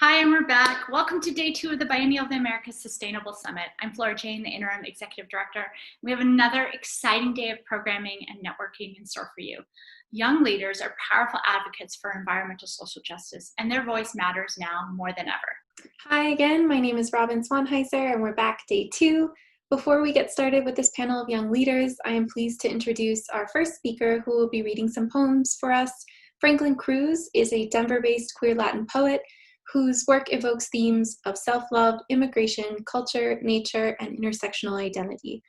Hi, and we're back. Welcome to day 2 of the Biennial of the Americas Sustainable Summit. I'm Flora Jane, the Interim Executive Director. We have another exciting day of programming and networking in store for you. Young leaders are powerful advocates for environmental social justice, and their voice matters now more than ever. Hi again, my name is Robin Swanheiser, and we're back day 2. Before we get started with this panel of young leaders, I am pleased to introduce our first speaker who will be reading some poems for us. Franklin Cruz is a Denver-based queer Latin poet whose work evokes themes of self-love, immigration, culture, nature, and intersectional identity.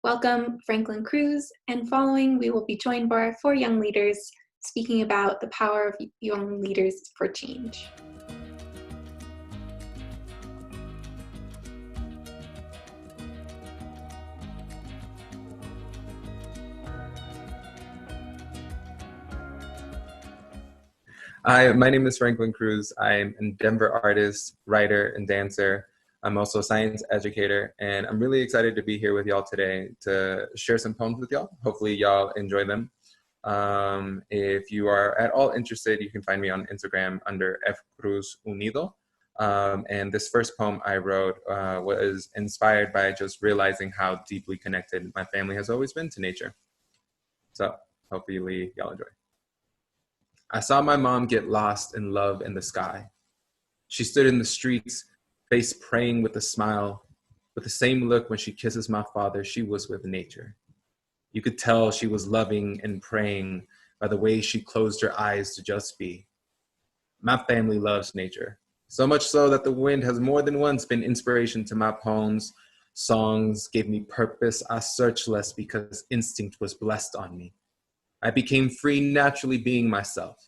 Welcome, Franklin Cruz, and following, we will be joined by our 4 young leaders speaking about the power of young leaders for change. Hi, my name is Franklin Cruz. I'm a Denver artist, writer, and dancer. I'm also a science educator, and I'm really excited to be here with y'all today to share some poems with y'all. Hopefully y'all enjoy them. If you are at all interested, you can find me on Instagram under fcruzunido. And this first poem I wrote was inspired by just realizing how deeply connected my family has always been to nature. So hopefully y'all enjoy. I saw my mom get lost in love in the sky. She stood in the streets, face praying with a smile. With the same look when she kisses my father, she was with nature. You could tell she was loving and praying by the way she closed her eyes to just be. My family loves nature, so much so that the wind has more than once been inspiration to my poems. Songs gave me purpose. I searched less because instinct was blessed on me. I became free naturally being myself.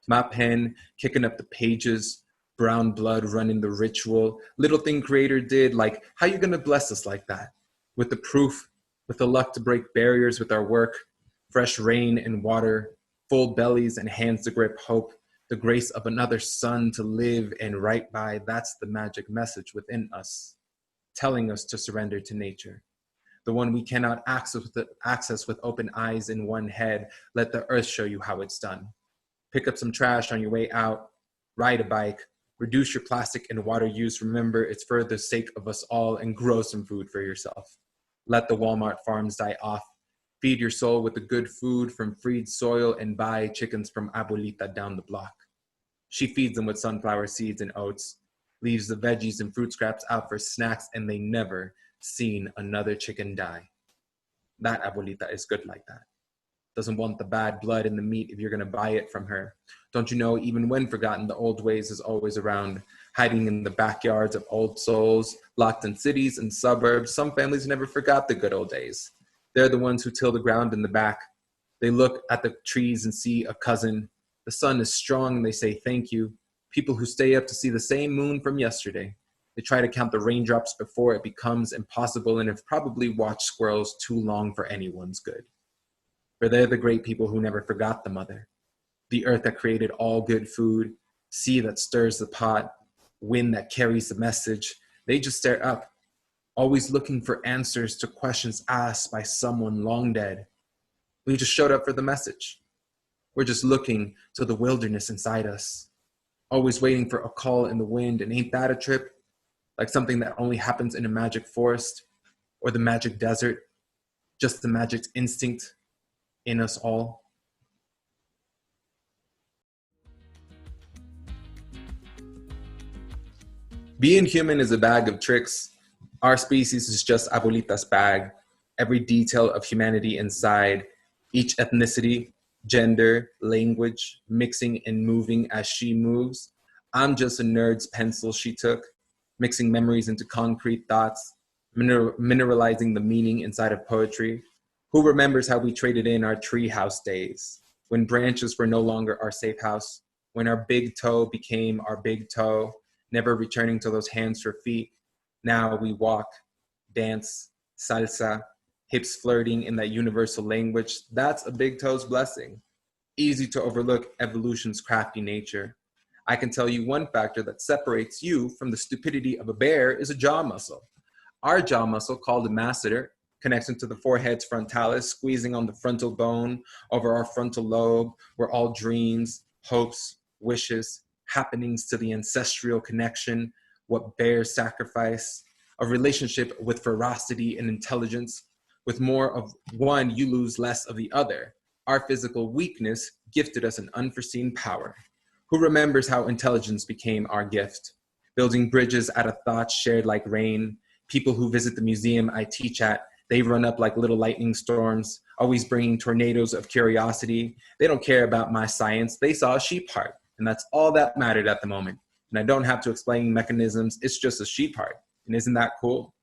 My pen kicking up the pages, brown blood running the ritual. Little thing creator did, like, how you gonna bless us like that? With the proof, with the luck to break barriers with our work, fresh rain and water, full bellies and hands to grip hope, the grace of another sun to live and right by. That's the magic message within us, telling us to surrender to nature. The one we cannot access with open eyes in one head. Let the earth show you how it's done. Pick up some trash on your way out, ride a bike, reduce your plastic and water use. Remember, it's for the sake of us all, and grow some food for yourself. Let the Walmart farms die off. Feed your soul with the good food from freed soil and buy chickens from Abuelita down the block. She feeds them with sunflower seeds and oats, leaves the veggies and fruit scraps out for snacks, and they never seen another chicken die. That Abuelita is good like that. Doesn't want the bad blood in the meat if you're gonna buy it from her. Don't you know, even when forgotten, the old ways is always around, hiding in the backyards of old souls, locked in cities and suburbs. Some families never forgot the good old days. They're the ones who till the ground in the back. They look at the trees and see a cousin. The sun is strong and they say thank you. People who stay up to see the same moon from yesterday. They try to count the raindrops before it becomes impossible, and have probably watched squirrels too long for anyone's good. For they're the great people who never forgot the mother, the earth that created all good food, sea that stirs the pot, wind that carries the message. They just stare up, always looking for answers to questions asked by someone long dead. We just showed up for the message. We're just looking to the wilderness inside us, always waiting for a call in the wind. And ain't that a trip? Like something that only happens in a magic forest or the magic desert, just the magic instinct in us all. Being human is a bag of tricks. Our species is just Abuelita's bag. Every detail of humanity inside, each ethnicity, gender, language, mixing and moving as she moves. I'm just a nerd's pencil she took, mixing memories into concrete thoughts, mineralizing the meaning inside of poetry. Who remembers how we traded in our treehouse days, when branches were no longer our safe house, when our big toe became our big toe, never returning to those hands for feet. Now we walk, dance, salsa, hips flirting in that universal language. That's a big toe's blessing. Easy to overlook evolution's crafty nature. I can tell you one factor that separates you from the stupidity of a bear is a jaw muscle. Our jaw muscle, called a masseter, connects into the forehead's frontalis, squeezing on the frontal bone over our frontal lobe, where all dreams, hopes, wishes, happenings to the ancestral connection, what bears sacrifice, a relationship with ferocity and intelligence. With more of one, you lose less of the other. Our physical weakness gifted us an unforeseen power. Who remembers how intelligence became our gift? Building bridges out of thoughts shared like rain. People who visit the museum I teach at, they run up like little lightning storms, always bringing tornadoes of curiosity. They don't care about my science. They saw a sheep heart, and that's all that mattered at the moment. And I don't have to explain mechanisms. It's just a sheep heart. And isn't that cool?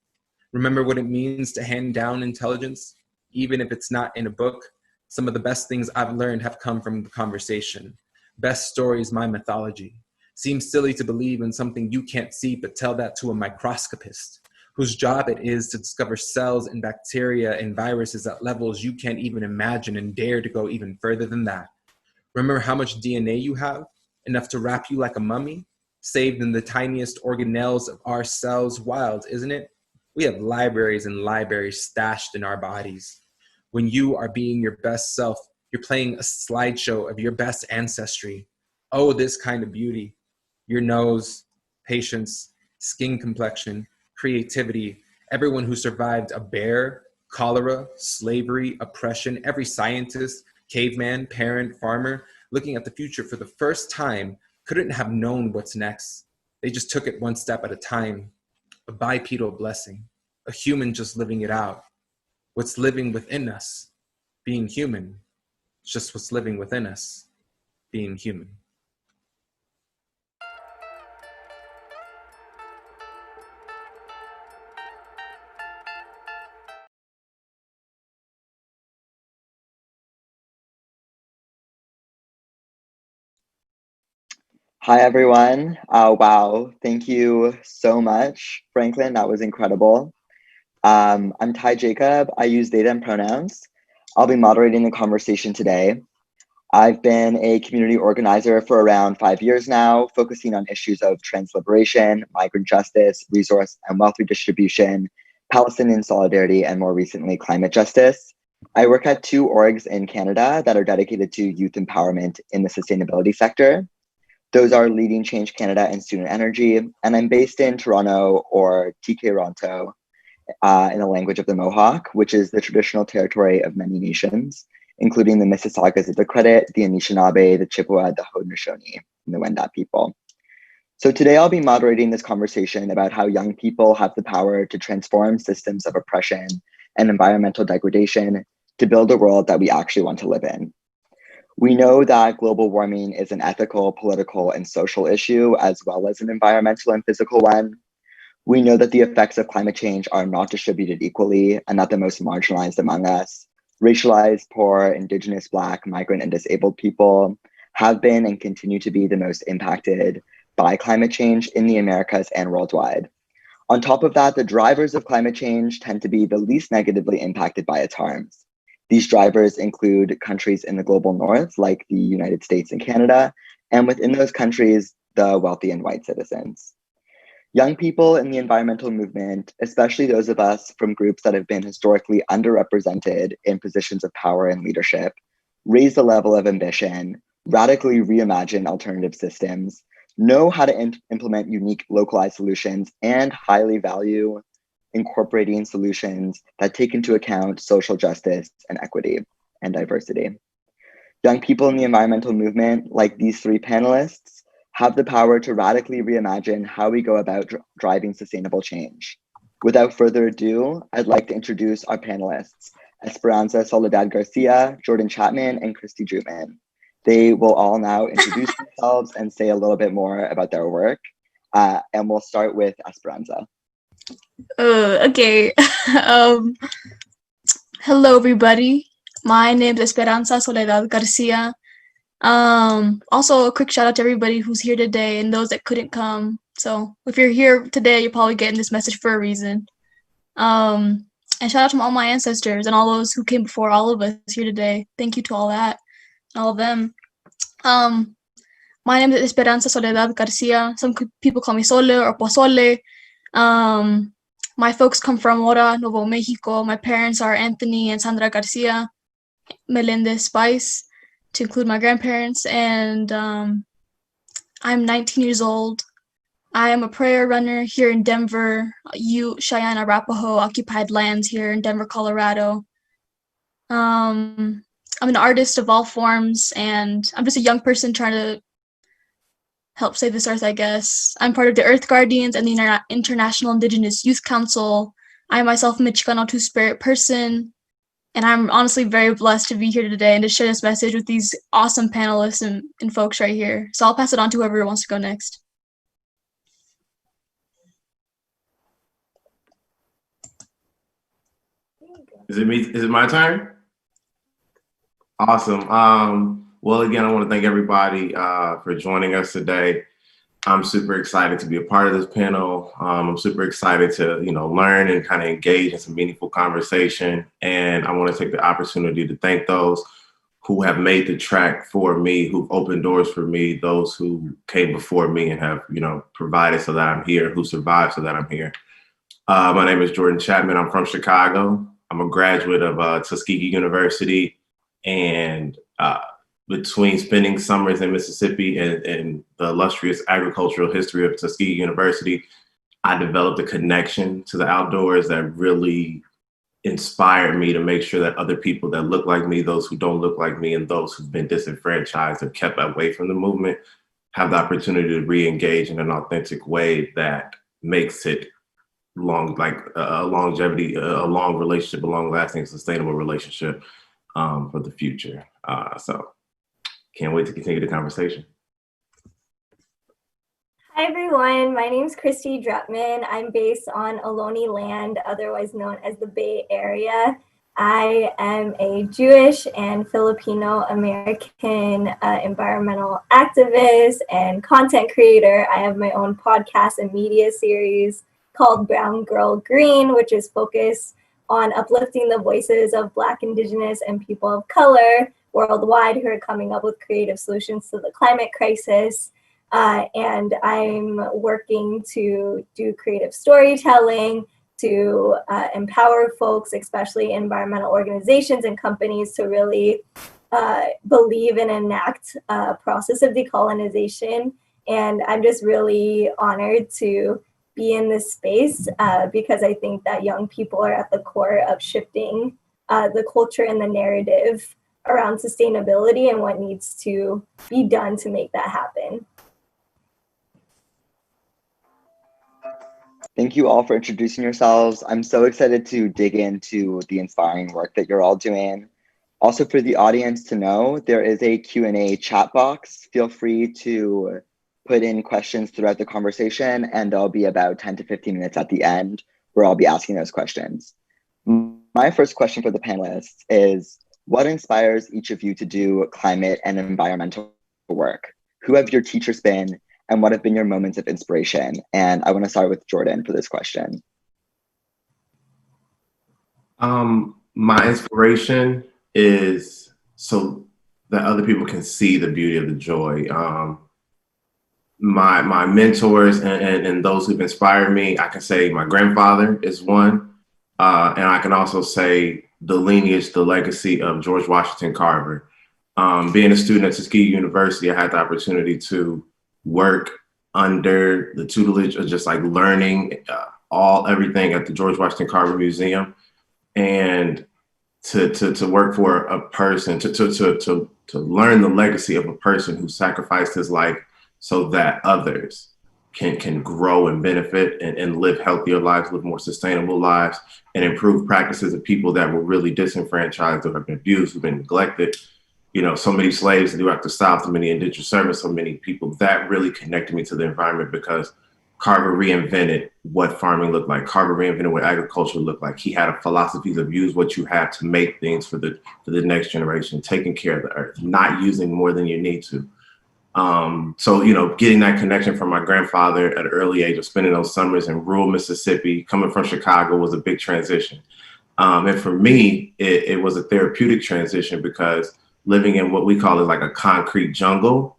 Remember what it means to hand down intelligence? Even if it's not in a book, some of the best things I've learned have come from the conversation. Best stories, my mythology. Seems silly to believe in something you can't see, but tell that to a microscopist whose job it is to discover cells and bacteria and viruses at levels you can't even imagine and dare to go even further than that. Remember how much DNA you have? Enough to wrap you like a mummy? Saved in the tiniest organelles of our cells. Wild, isn't it? We have libraries and libraries stashed in our bodies. When you are being your best self, you're playing a slideshow of your best ancestry. Oh, this kind of beauty. Your nose, patience, skin complexion, creativity, everyone who survived a bear, cholera, slavery, oppression, every scientist, caveman, parent, farmer, looking at the future for the first time, couldn't have known what's next. They just took it one step at a time. A bipedal blessing, a human just living it out. What's living within us, being human, it's just what's living within us, being human. Hi, everyone. Wow, thank you so much, Franklin. That was incredible. I'm Ty Jacob. I use they, them pronouns. I'll be moderating the conversation today. I've been a community organizer for around 5 years now, focusing on issues of trans liberation, migrant justice, resource and wealth redistribution, Palestinian solidarity, and more recently, climate justice. I work at 2 orgs in Canada that are dedicated to youth empowerment in the sustainability sector. Those are Leading Change Canada and Student Energy, and I'm based in Toronto, or TK-Ronto, in the language of the Mohawk, which is the traditional territory of many nations, including the Mississaugas of the Credit, the Anishinaabe, the Chippewa, the Haudenosaunee, and the Wendat people. So today I'll be moderating this conversation about how young people have the power to transform systems of oppression and environmental degradation to build a world that we actually want to live in. We know that global warming is an ethical, political, and social issue, as well as an environmental and physical one. We know that the effects of climate change are not distributed equally, and that the most marginalized among us, racialized, poor, Indigenous, Black, migrant, and disabled people, have been and continue to be the most impacted by climate change in the Americas and worldwide. On top of that, the drivers of climate change tend to be the least negatively impacted by its harms. These drivers include countries in the global north, like the United States and Canada, and within those countries, the wealthy and white citizens. Young people in the environmental movement, especially those of us from groups that have been historically underrepresented in positions of power and leadership, raise the level of ambition, radically reimagine alternative systems, know how to implement unique localized solutions, and highly value incorporating solutions that take into account social justice and equity and diversity. Young people in the environmental movement, like these 3 panelists, have the power to radically reimagine how we go about driving sustainable change. Without further ado, I'd like to introduce our panelists, Esperanza Soledad Garcia, Jordan Chapman, and Christy Drutman. They will all now introduce themselves and say a little bit more about their work. And we'll start with Esperanza. Okay. Hello, everybody. My name is Esperanza Soledad Garcia. Also, a quick shout out to everybody who's here today and those that couldn't come. So if you're here today, you're probably getting this message for a reason. And shout out to all my ancestors and all those who came before all of us here today. Thank you to all that, all of them. My name is Esperanza Soledad Garcia. Some people call me Sole or Pozole. My folks come from Mora, Nuevo Mexico. My parents are Anthony and Sandra Garcia, Melendez Spice, to include my grandparents. And I'm 19 years old. I am a prayer runner here in Denver, Ute, Cheyenne, Arapaho occupied lands here in Denver, Colorado. I'm an artist of all forms, and I'm just a young person trying to help save this earth, I guess. I'm part of the Earth Guardians and the International Indigenous Youth Council. I myself am a Chicano Two-Spirit person, and I'm honestly very blessed to be here today and to share this message with these awesome panelists and folks right here. So I'll pass it on to whoever wants to go next. Is it me? Is it my turn? Awesome. Well, again, I want to thank everybody for joining us today. I'm super excited to be a part of this panel. I'm super excited to, learn and kind of engage in some meaningful conversation. And I want to take the opportunity to thank those who have made the track for me, who've opened doors for me, those who came before me and have, provided so that I'm here, who survived so that I'm here. My name is Jordan Chapman. I'm from Chicago. I'm a graduate of Tuskegee University, and between spending summers in Mississippi and the illustrious agricultural history of Tuskegee University, I developed a connection to the outdoors that really inspired me to make sure that other people that look like me, those who don't look like me, and those who've been disenfranchised or kept away from the movement have the opportunity to re-engage in an authentic way that makes it a longevity, a long relationship, a long-lasting, sustainable relationship for the future. So can't wait to continue the conversation. Hi everyone, my name is Christy Drutman. I'm based on Ohlone land, otherwise known as the Bay Area. I am a Jewish and Filipino American environmental activist and content creator. I have my own podcast and media series called Brown Girl Green, which is focused on uplifting the voices of Black, Indigenous, and people of color worldwide who are coming up with creative solutions to the climate crisis. And I'm working to do creative storytelling, to empower folks, especially environmental organizations and companies, to really believe and enact a process of decolonization. And I'm just really honored to be in this space because I think that young people are at the core of shifting the culture and the narrative around sustainability and what needs to be done to make that happen. Thank you all for introducing yourselves. I'm so excited to dig into the inspiring work that you're all doing. Also, for the audience to know, there is a Q&A chat box. Feel free to put in questions throughout the conversation, and there'll be about 10 to 15 minutes at the end where I'll be asking those questions. My first question for the panelists is, what inspires each of you to do climate and environmental work? Who have your teachers been, and what have been your moments of inspiration? And I want to start with Jordan for this question. My inspiration is so that other people can see the beauty of the joy. My mentors and those who've inspired me, I can say my grandfather is one. And I can also say the lineage, the legacy of George Washington Carver. Being a student at Tuskegee University, I had the opportunity to work under the tutelage of just like learning everything at the George Washington Carver Museum, and to work for a person, to learn the legacy of a person who sacrificed his life so that others can grow and benefit and live healthier lives, live more sustainable lives, and improve practices of people that were really disenfranchised or have been abused, who've been neglected. So many slaves throughout the South, so many indentured servants, so many people. That really connected me to the environment because Carver reinvented what farming looked like. Carver reinvented what agriculture looked like. He had a philosophy of use what you have to make things for the next generation, taking care of the earth, not using more than you need to. So, getting that connection from my grandfather at an early age of spending those summers in rural Mississippi, coming from Chicago, was a big transition. And for me, it was a therapeutic transition because living in what we call is like a concrete jungle,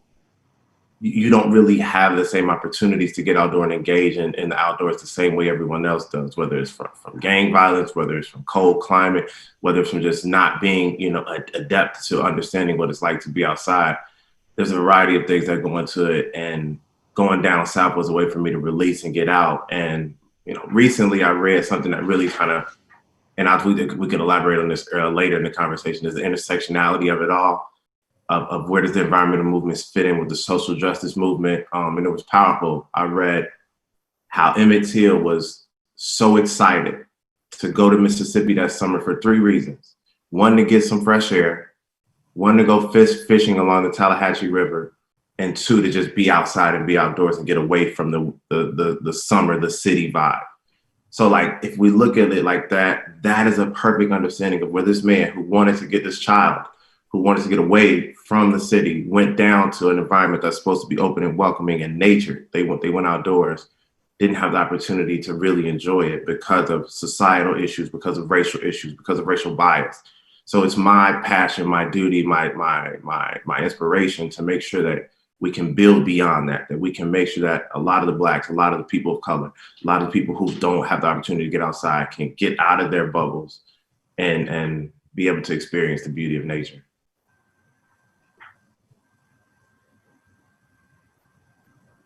you don't really have the same opportunities to get outdoor and engage in the outdoors the same way everyone else does, whether it's from gang violence, whether it's from cold climate, whether it's from just not being, adept to understanding what it's like to be outside. there's a variety of things that go into it, and going down south was a way for me to release and get out. And recently I read something that really kind of, and we can elaborate on this later in the conversation, is the intersectionality of it all, of where does the environmental movements fit in with the social justice movement. And it was powerful. I read how Emmett Till was so excited to go to Mississippi that summer for 3 reasons. 1, to get some fresh air. 1, to go fishing along the Tallahatchie River. And 2, to just be outside and be outdoors and get away from the summer, the city vibe. So like, if we look at it like that, that is a perfect understanding of where this man who wanted to get this child, who wanted to get away from the city, went down to an environment that's supposed to be open and welcoming and nature. They went outdoors, didn't have the opportunity to really enjoy it because of societal issues, because of racial issues, because of racial bias. So it's my passion, my duty, my inspiration to make sure that we can build beyond that we can make sure that a lot of the Blacks, a lot of the people of color, a lot of the people who don't have the opportunity to get outside can get out of their bubbles and be able to experience the beauty of nature.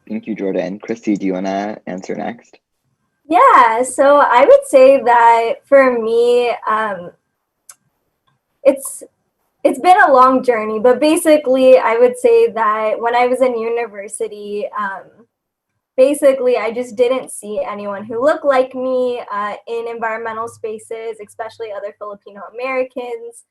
Thank you, Jordan. Christy, do you want to answer next? Yeah, so I would say that for me, it's been a long journey, but basically I would say that when I was in university, basically I just didn't see anyone who looked like me in environmental spaces, especially other Filipino Americans.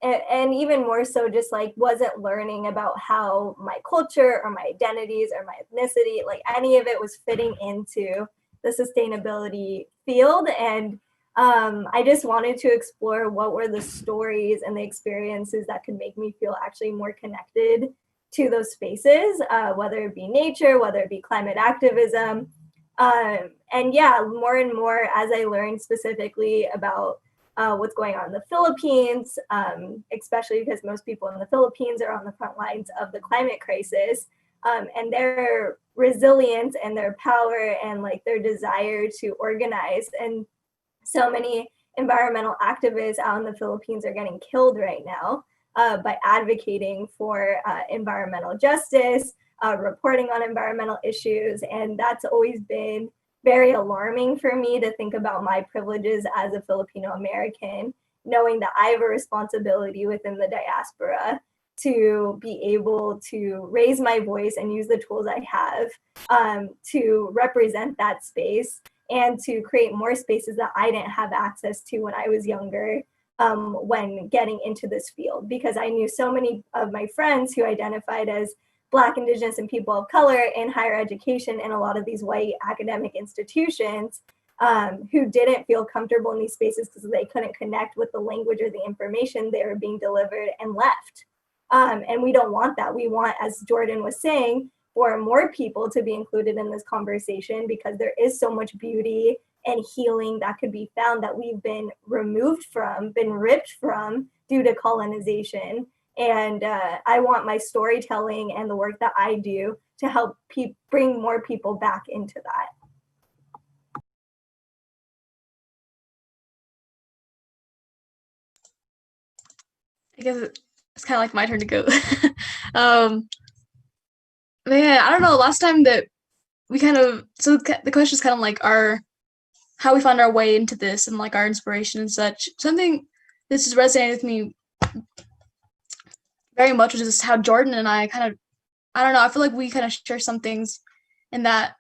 And even more so, just like wasn't learning about how my culture or my identities or my ethnicity, like any of it was fitting into the sustainability field. And I just wanted to explore what were the stories and the experiences that could make me feel actually more connected to those spaces, whether it be nature, whether it be climate activism. And yeah, more and more as I learned specifically about what's going on in the Philippines, especially because most people in the Philippines are on the front lines of the climate crisis, and their resilience and their power and like their desire to organize. And so many environmental activists out in the Philippines are getting killed right now by advocating for environmental justice, reporting on environmental issues. And that's always been very alarming for me to think about my privileges as a Filipino American, knowing that I have a responsibility within the diaspora to be able to raise my voice and use the tools I have to represent that space and to create more spaces that I didn't have access to when I was younger, when getting into this field, because I knew so many of my friends who identified as Black, Indigenous, and people of color in higher education in a lot of these white academic institutions who didn't feel comfortable in these spaces because they couldn't connect with the language or the information they were being delivered and left. And we don't want that. We want, as Jordan was saying, for more people to be included in this conversation because there is so much beauty and healing that could be found that we've been removed from, been ripped from due to colonization. And I want my storytelling and the work that I do to help bring more people back into that. I guess it's kind of like my turn to go. Man, I don't know. Last time that we so the question is kind of like how we found our way into this and like our inspiration and such. Something this has resonated with me very much, which is how Jordan and I I don't know, I feel like we kind of share some things in that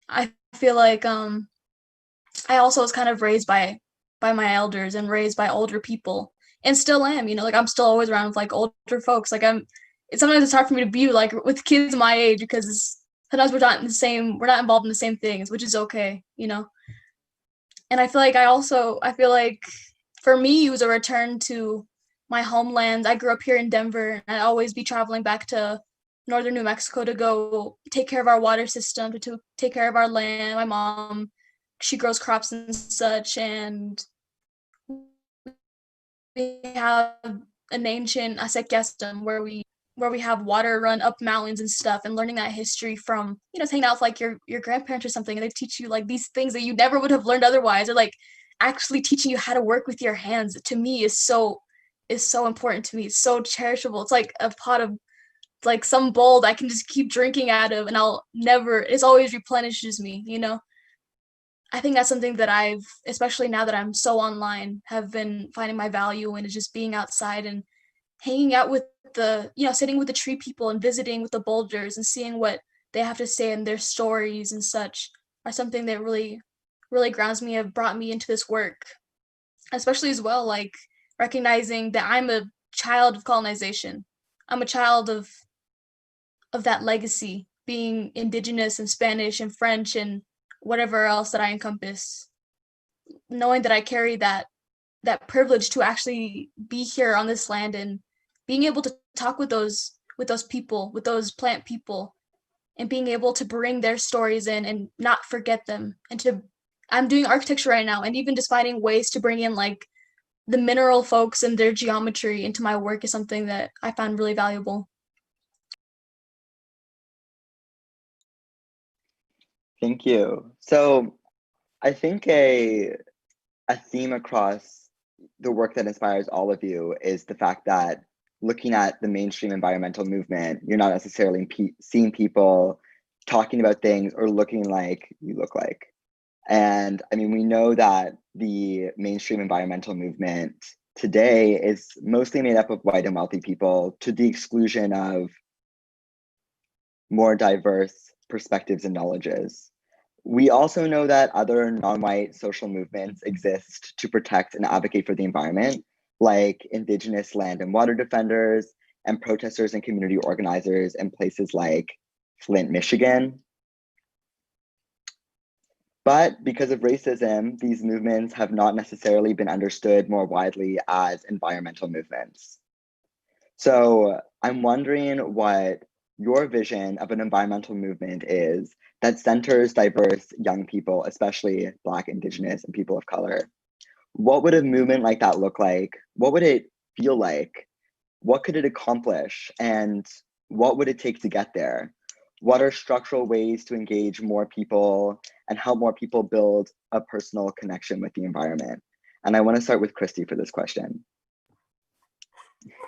I feel like I also was kind of raised by my elders and raised by older people and still am, like I'm still always around with like older folks. Like sometimes it's hard for me to be like with kids my age because sometimes we're not involved in the same things, which is okay, And I feel like for me it was a return to my homeland. I grew up here in Denver, and I'd always be traveling back to northern New Mexico to go take care of our water system, to take care of our land. My mom, she grows crops and such, and we have an ancient acequia system where we have water run up mountains and stuff, and learning that history from, hanging out with like your grandparents or something, and they teach you like these things that you never would have learned otherwise, or like actually teaching you how to work with your hands, to me is so important to me. It's so cherishable. It's like a pot of like some bowl that I can just keep drinking out of, and it always replenishes me, I think that's something that I've, especially now that I'm so online, have been finding my value in, is just being outside and hanging out with sitting with the tree people and visiting with the boulders and seeing what they have to say and their stories and such are something that really, really grounds me, have brought me into this work. Especially as well, like recognizing that I'm a child of colonization. I'm a child of that legacy, being Indigenous and Spanish and French and whatever else that I encompass. Knowing that I carry that privilege to actually be here on this land and being able to talk with those people, with those plant people, and being able to bring their stories in and not forget them. I'm doing architecture right now, and even just finding ways to bring in like the mineral folks and their geometry into my work is something that I found really valuable. Thank you. So I think a theme across the work that inspires all of you is the fact that looking at the mainstream environmental movement, you're not necessarily seeing people talking about things or looking like you look like. And I mean, we know that the mainstream environmental movement today is mostly made up of white and wealthy people, to the exclusion of more diverse perspectives and knowledges. We also know that other non-white social movements exist to protect and advocate for the environment, like Indigenous land and water defenders and protesters and community organizers in places like Flint, Michigan. But because of racism, these movements have not necessarily been understood more widely as environmental movements. So I'm wondering what your vision of an environmental movement is that centers diverse young people, especially Black, Indigenous, and people of color. What would a movement like that look like? What would it feel like? What could it accomplish? And what would it take to get there? What are structural ways to engage more people and help more people build a personal connection with the environment? And I want to start with Christy for this question.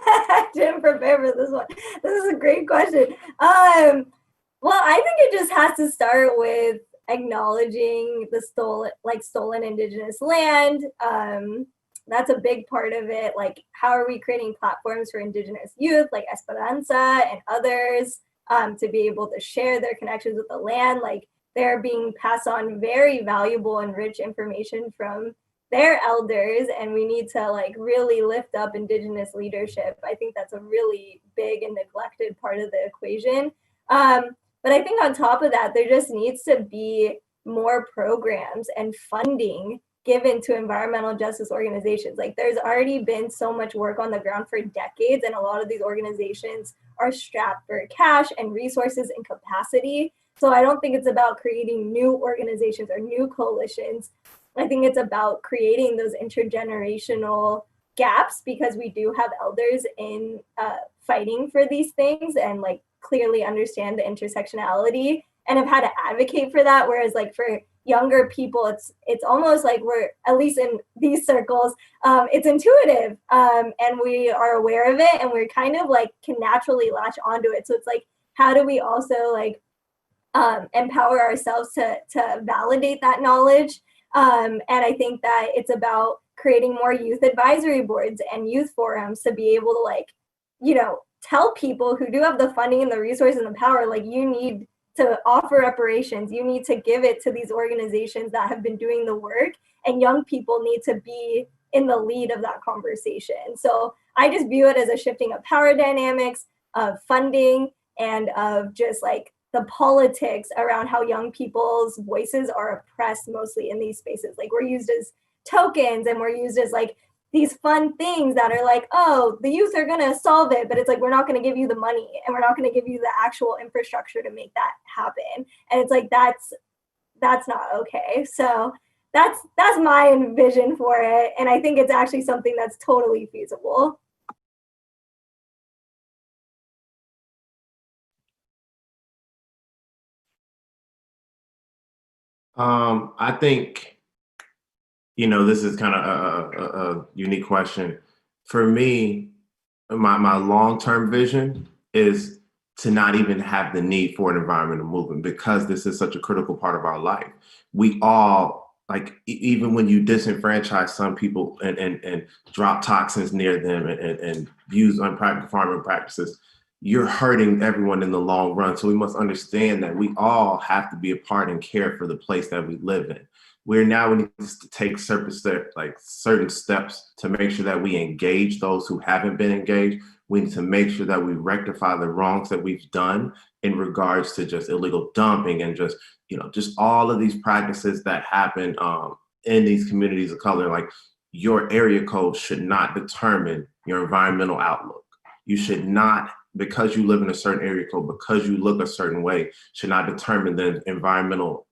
I didn't prepare for this one. This is a great question. Well, I think it just has to start with acknowledging the stolen Indigenous land. That's a big part of it. Like, how are we creating platforms for Indigenous youth like Esperanza and others to be able to share their connections with the land? Like, they're being passed on very valuable and rich information from their elders, and we need to like really lift up Indigenous leadership. I think that's a really big and neglected part of the equation. But I think on top of that, there just needs to be more programs and funding given to environmental justice organizations. Like, there's already been so much work on the ground for decades, and a lot of these organizations are strapped for cash and resources and capacity. So I don't think it's about creating new organizations or new coalitions. I think it's about creating those intergenerational gaps, because we do have elders in fighting for these things and like clearly understand the intersectionality and have had to advocate for that. Whereas like for younger people, it's almost like we're, at least in these circles, it's intuitive and we are aware of it, and we're kind of like can naturally latch onto it. So it's like, how do we also like empower ourselves to validate that knowledge? And I think that it's about creating more youth advisory boards and youth forums to be able to like, you know, tell people who do have the funding and the resources and the power, like, you need to offer reparations. You need to give it to these organizations that have been doing the work, and young people need to be in the lead of that conversation. So I just view it as a shifting of power dynamics, of funding, and of just like the politics around how young people's voices are oppressed mostly in these spaces. Like, we're used as tokens, and we're used as like these fun things that are like, oh, the youth are gonna solve it, but it's like, we're not gonna give you the money, and we're not gonna give you the actual infrastructure to make that happen. And it's like, that's not okay. So that's my vision for it. And I think it's actually something that's totally feasible. I think, this is kind of a unique question. For me, my long-term vision is to not even have the need for an environmental movement because this is such a critical part of our life. We all, like, even when you disenfranchise some people and drop toxins near them and use unpractical farming practices, you're hurting everyone in the long run. So we must understand that we all have to be a part and care for the place that we live in. We need to take certain steps to make sure that we engage those who haven't been engaged. We need to make sure that we rectify the wrongs that we've done in regards to just illegal dumping and just all of these practices that happen in these communities of color. Like, your area code should not determine your environmental outlook. You should not, because you live in a certain area code, because you look a certain way, should not determine the environmental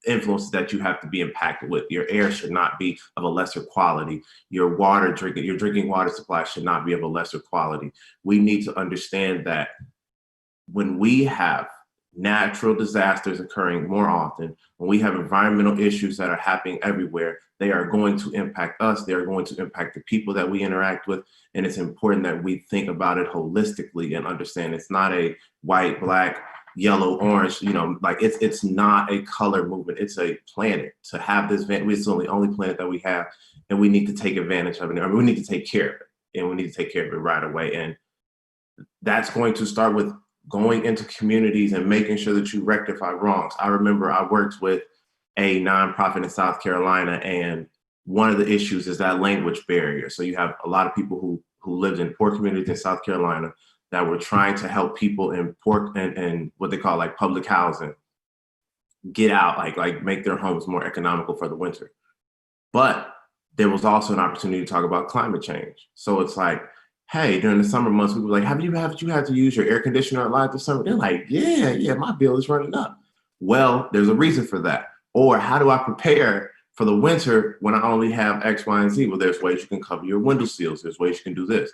influences that you have to be impacted with. Your air should not be of a lesser quality. Your drinking water supply should not be of a lesser quality. We need to understand that when we have natural disasters occurring more often, when we have environmental issues that are happening everywhere, they are going to impact us. They are going to impact the people that we interact with. And it's important that we think about it holistically and understand it's not a white, black, yellow, orange, it's not a color movement. It's a planet. To have this, it's the only planet that we have, and we need to take advantage of it. I mean, we need to take care of it, and we need to take care of it right away. And that's going to start with going into communities and making sure that you rectify wrongs. I remember I worked with a nonprofit in South Carolina, and one of the issues is that language barrier. So you have a lot of people who lived in poor communities in South Carolina that were trying to help people in poor and what they call like public housing get out, like make their homes more economical for the winter. But there was also an opportunity to talk about climate change. So it's like, hey, during the summer months, we were like, have you had to use your air conditioner a lot this summer? They're like, yeah, my bill is running up. Well, there's a reason for that. Or how do I prepare for the winter when I only have X, Y, and Z? Well, there's ways you can cover your window seals. There's ways you can do this.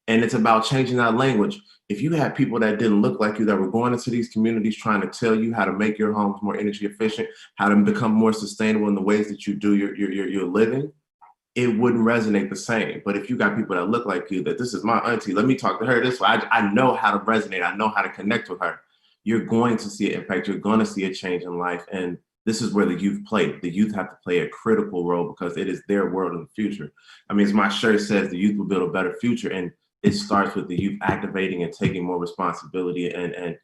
And it's about changing that language. If you had people that didn't look like you that were going into these communities trying to tell you how to make your homes more energy efficient, how to become more sustainable in the ways that you do your living, it wouldn't resonate the same. But if you got people that look like you, that this is my auntie, let me talk to her this way, I know how to resonate, I know how to connect with her, you're going to see an impact, you're going to see a change in life. And this is where the youth play. The youth have to play a critical role because it is their world in the future. I mean, as my shirt says, the youth will build a better future. And it starts with the youth activating and taking more responsibility. And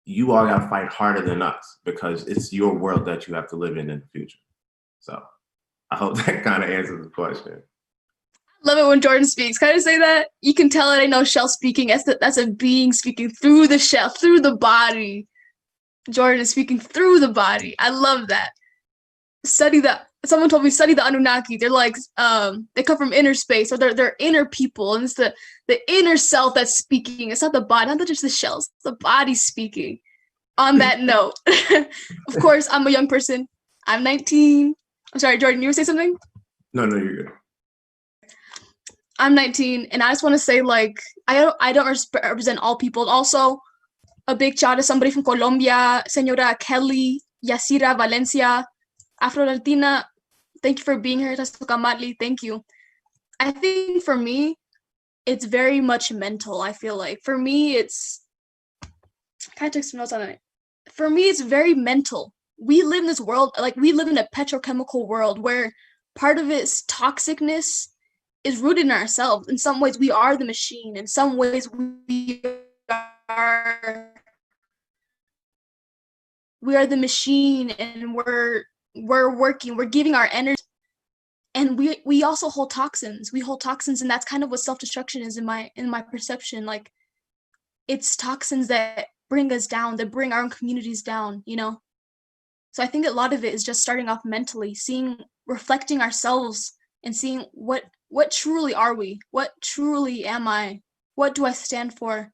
you all got to fight harder than us because it's your world that you have to live in the future. So I hope that kind of answers the question. Love it when Jordan speaks. Can I say that? You can tell it ain't no shell speaking. That's a being speaking through the shell, through the body. Jordan is speaking through the body. I love that. Someone told me study the Anunnaki. They're like, they come from inner space, or they're inner people, and it's the inner self that's speaking. It's not the body, not just the shells. It's the body speaking. On that note, of course, I'm a young person. I'm 19. I'm sorry, Jordan, you were saying something? No, you're good. I'm 19, and I just want to say, like, I don't represent all people. Also, a big shout out to somebody from Colombia, Senora Kelly Yasira Valencia, Afro Latina. Thank you for being here, Tasukamatli. Thank you. I think for me, it's very much mental. I feel like for me, it's kind of took some notes on it. For me, it's very mental. We live in this world, like we live in a petrochemical world where part of its toxicness is rooted in ourselves. In some ways, we are the machine. In some ways, we are the machine, and we're working, we're giving our energy, and we also hold toxins. We hold toxins, and that's kind of what self-destruction is in my perception. Like, it's toxins that bring us down, that bring our own communities down, you know? So I think a lot of it is just starting off mentally, reflecting ourselves and seeing what truly are we? What truly am I? What do I stand for?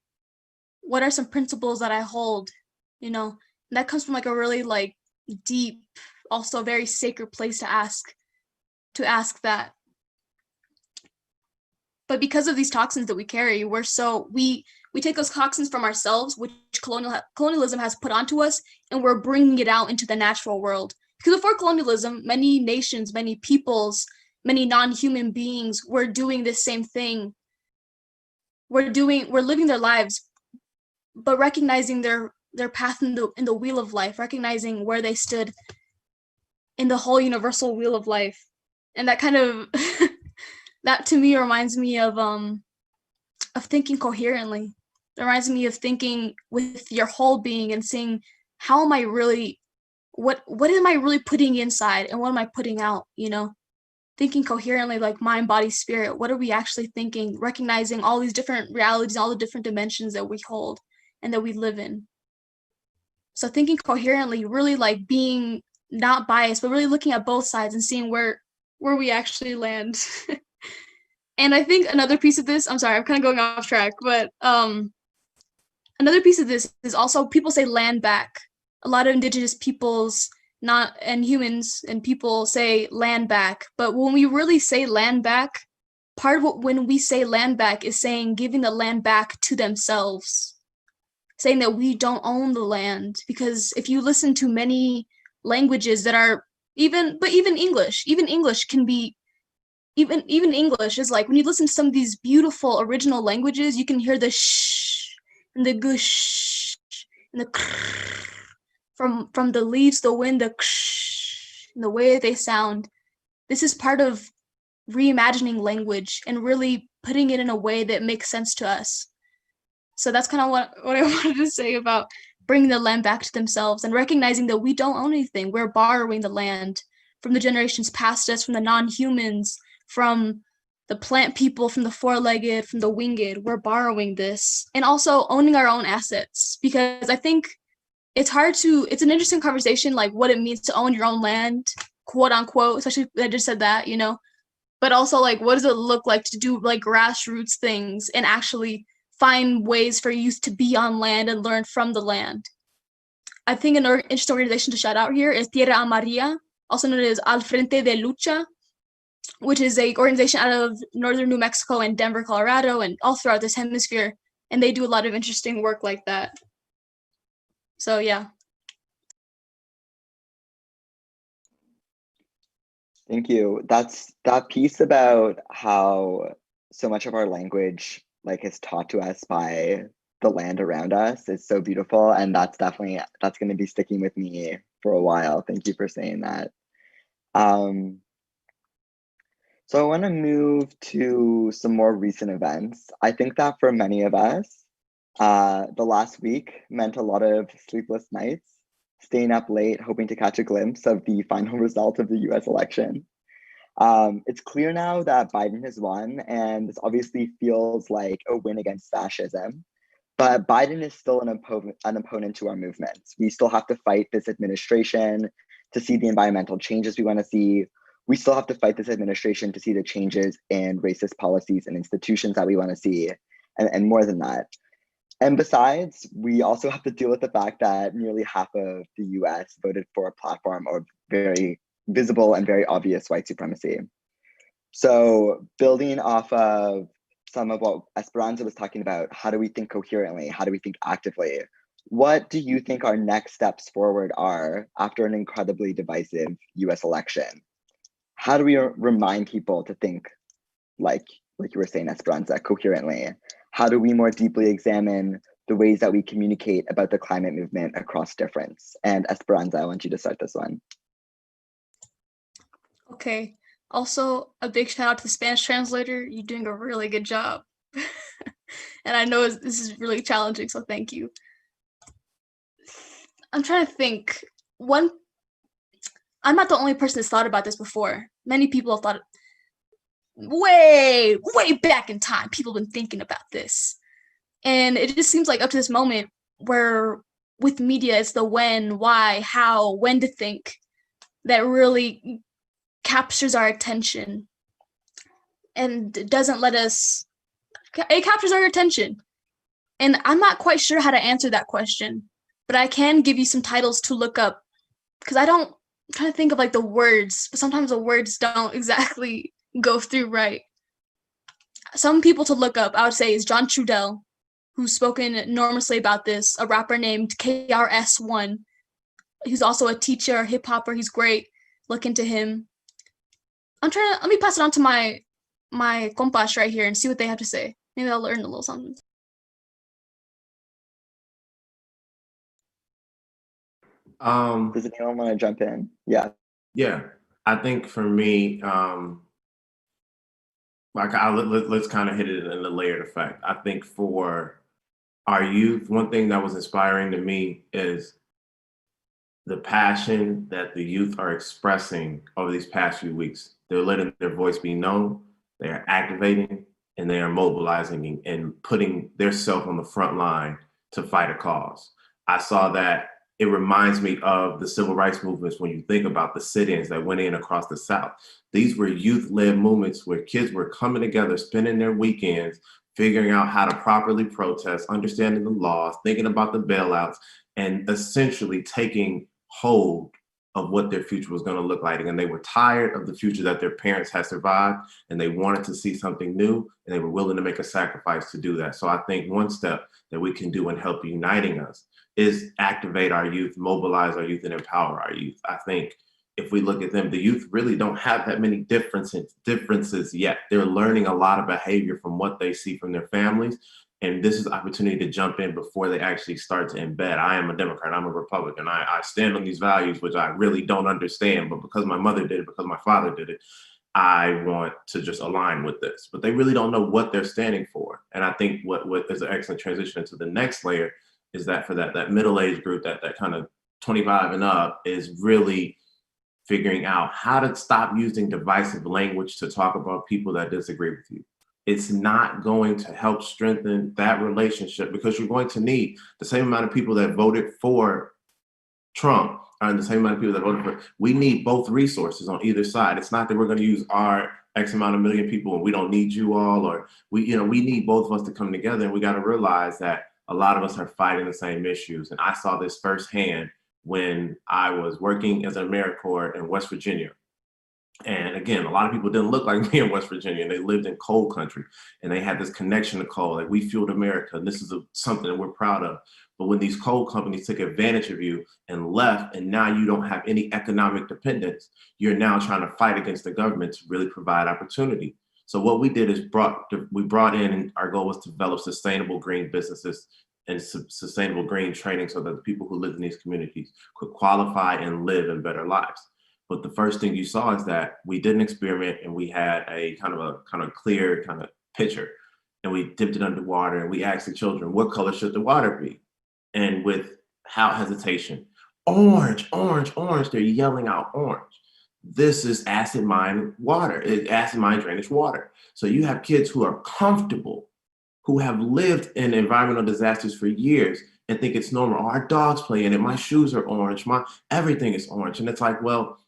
What are some principles that I hold? You know, and that comes from like a really like deep, also very sacred place to ask that. But because of these toxins that we carry, we take those toxins from ourselves, which colonialism has put onto us, and we're bringing it out into the natural world. Because before colonialism, many nations, many peoples, many non-human beings were doing this same thing. We're living their lives but recognizing their path in the wheel of life, recognizing where they stood in the whole universal wheel of life. And that kind of that to me reminds me of thinking coherently. It reminds me of thinking with your whole being and seeing how am I really, what am I really putting inside and what am I putting out, you know? Thinking coherently, like mind, body, spirit. What are we actually thinking? Recognizing all these different realities, all the different dimensions that we hold and that we live in. So thinking coherently, really like being not biased, but really looking at both sides and seeing where we actually land. And I think another piece of this, I'm sorry, I'm kind of going off track, but another piece of this is also people say land back. A lot of indigenous peoples and humans and people say land back. But when we really say land back, part of what when we say land back is saying giving the land back to themselves. Saying that we don't own the land. Because if you listen to many languages that are even English can be even English is like when you listen to some of these beautiful original languages, you can hear the shh and the gush and the from the leaves, the wind, the ksh, and the way that they sound. This is part of reimagining language and really putting it in a way that makes sense to us. So that's kind of what I wanted to say about bringing the land back to themselves and recognizing that we don't own anything. We're borrowing the land from the generations past us, from the non-humans, from the plant people, from the four-legged, from the winged. We're borrowing this and also owning our own assets, because I think it's an interesting conversation, like what it means to own your own land, quote unquote, especially I just said that, you know, but also like, what does it look like to do like grassroots things and actually find ways for youth to be on land and learn from the land. I think an interesting organization to shout out here is Tierra Amarilla, also known as Al Frente de Lucha, which is an organization out of northern New Mexico and Denver, Colorado, and all throughout this hemisphere. And they do a lot of interesting work like that. So yeah. Thank you. That's that piece about how so much of our language like is taught to us by the land around us is so beautiful, and that's going to be sticking with me for a while. Thank you for saying that. So I want to move to some more recent events. I think that for many of us, the last week meant a lot of sleepless nights, staying up late, hoping to catch a glimpse of the final result of the US election. It's clear now that Biden has won, and this obviously feels like a win against fascism. But Biden is still an opponent to our movements. We still have to fight this administration to see the environmental changes we want to see. We still have to fight this administration to see the changes in racist policies and institutions that we want to see, and more than that. And besides, we also have to deal with the fact that nearly half of the US voted for a platform of very visible and very obvious white supremacy. So building off of some of what Esperanza was talking about, how do we think coherently? How do we think actively? What do you think our next steps forward are after an incredibly divisive US election? How do we remind people to think like you were saying, Esperanza, coherently? How do we more deeply examine the ways that we communicate about the climate movement across difference? And Esperanza, I want you to start this one. Okay. Also, a big shout out to the Spanish translator. You're doing a really good job. And I know this is really challenging, so thank you. I'm trying to think. I'm not the only person that's thought about this before. Many people have thought way back in time. People have been thinking about this. And it just seems like up to this moment where with media, it's the when, why, how, when to think that really captures our attention and doesn't let us, it captures our attention. And I'm not quite sure how to answer that question, but I can give you some titles to look up, because I'm trying to think of like the words, but sometimes the words don't exactly go through right. Some people to look up, I would say, is John Trudell, who's spoken enormously about this, a rapper named KRS-One. He's also a teacher, a hip hopper. He's great. Look into him. Let me pass it on to my compas right here and see what they have to say. Maybe I'll learn a little something. Does anyone want to jump in? Yeah. Yeah, I think for me, let's kind of hit it in a layered effect. I think for our youth, one thing that was inspiring to me is the passion that the youth are expressing over these past few weeks. They're letting their voice be known, they are activating, and they are mobilizing and putting their self on the front line to fight a cause. I saw that. It reminds me of the civil rights movements when you think about the sit-ins that went in across the South. These were youth-led movements where kids were coming together, spending their weekends, figuring out how to properly protest, understanding the laws, thinking about the bailouts, and essentially taking hold of what their future was going to look like. And they were tired of the future that their parents had survived, and they wanted to see something new, and they were willing to make a sacrifice to do that. So I think one step that we can do in help uniting us is activate our youth, mobilize our youth, and empower our youth. I think if we look at them, the youth really don't have that many differences yet. They're learning a lot of behavior from what they see from their families. And this is an opportunity to jump in before they actually start to embed. I am a Democrat, I'm a Republican. I stand on these values, which I really don't understand, but because my mother did it, because my father did it, I want to just align with this. But they really don't know what they're standing for. And I think what is an excellent transition into the next layer is that for that middle-aged group, that kind of 25 and up, is really figuring out how to stop using divisive language to talk about people that disagree with you. It's not going to help strengthen that relationship, because you're going to need the same amount of people that voted for Trump and the same amount of people that voted for. We need both resources on either side. It's not that we're going to use our X amount of million people and we don't need you all, or we need both of us to come together. And we got to realize that a lot of us are fighting the same issues. And I saw this firsthand when I was working as an AmeriCorps in West Virginia. And again, a lot of people didn't look like me in West Virginia, and they lived in coal country, and they had this connection to coal. Like, we fueled America, and this is something that we're proud of. But when these coal companies took advantage of you and left, and now you don't have any economic dependence, you're now trying to fight against the government to really provide opportunity. So what we did is we brought in, and our goal was to develop sustainable green businesses and sustainable green training so that the people who live in these communities could qualify and live in better lives. But the first thing you saw is that we did an experiment, and we had a kind of clear kind of picture, and we dipped it underwater, and we asked the children, what color should the water be? And without hesitation, orange, orange, orange, they're yelling out orange. This is acid mine water, acid mine drainage water. So you have kids who are comfortable, who have lived in environmental disasters for years and think it's normal. Oh, our dogs play in it, my shoes are orange, everything is orange. And it's like, well,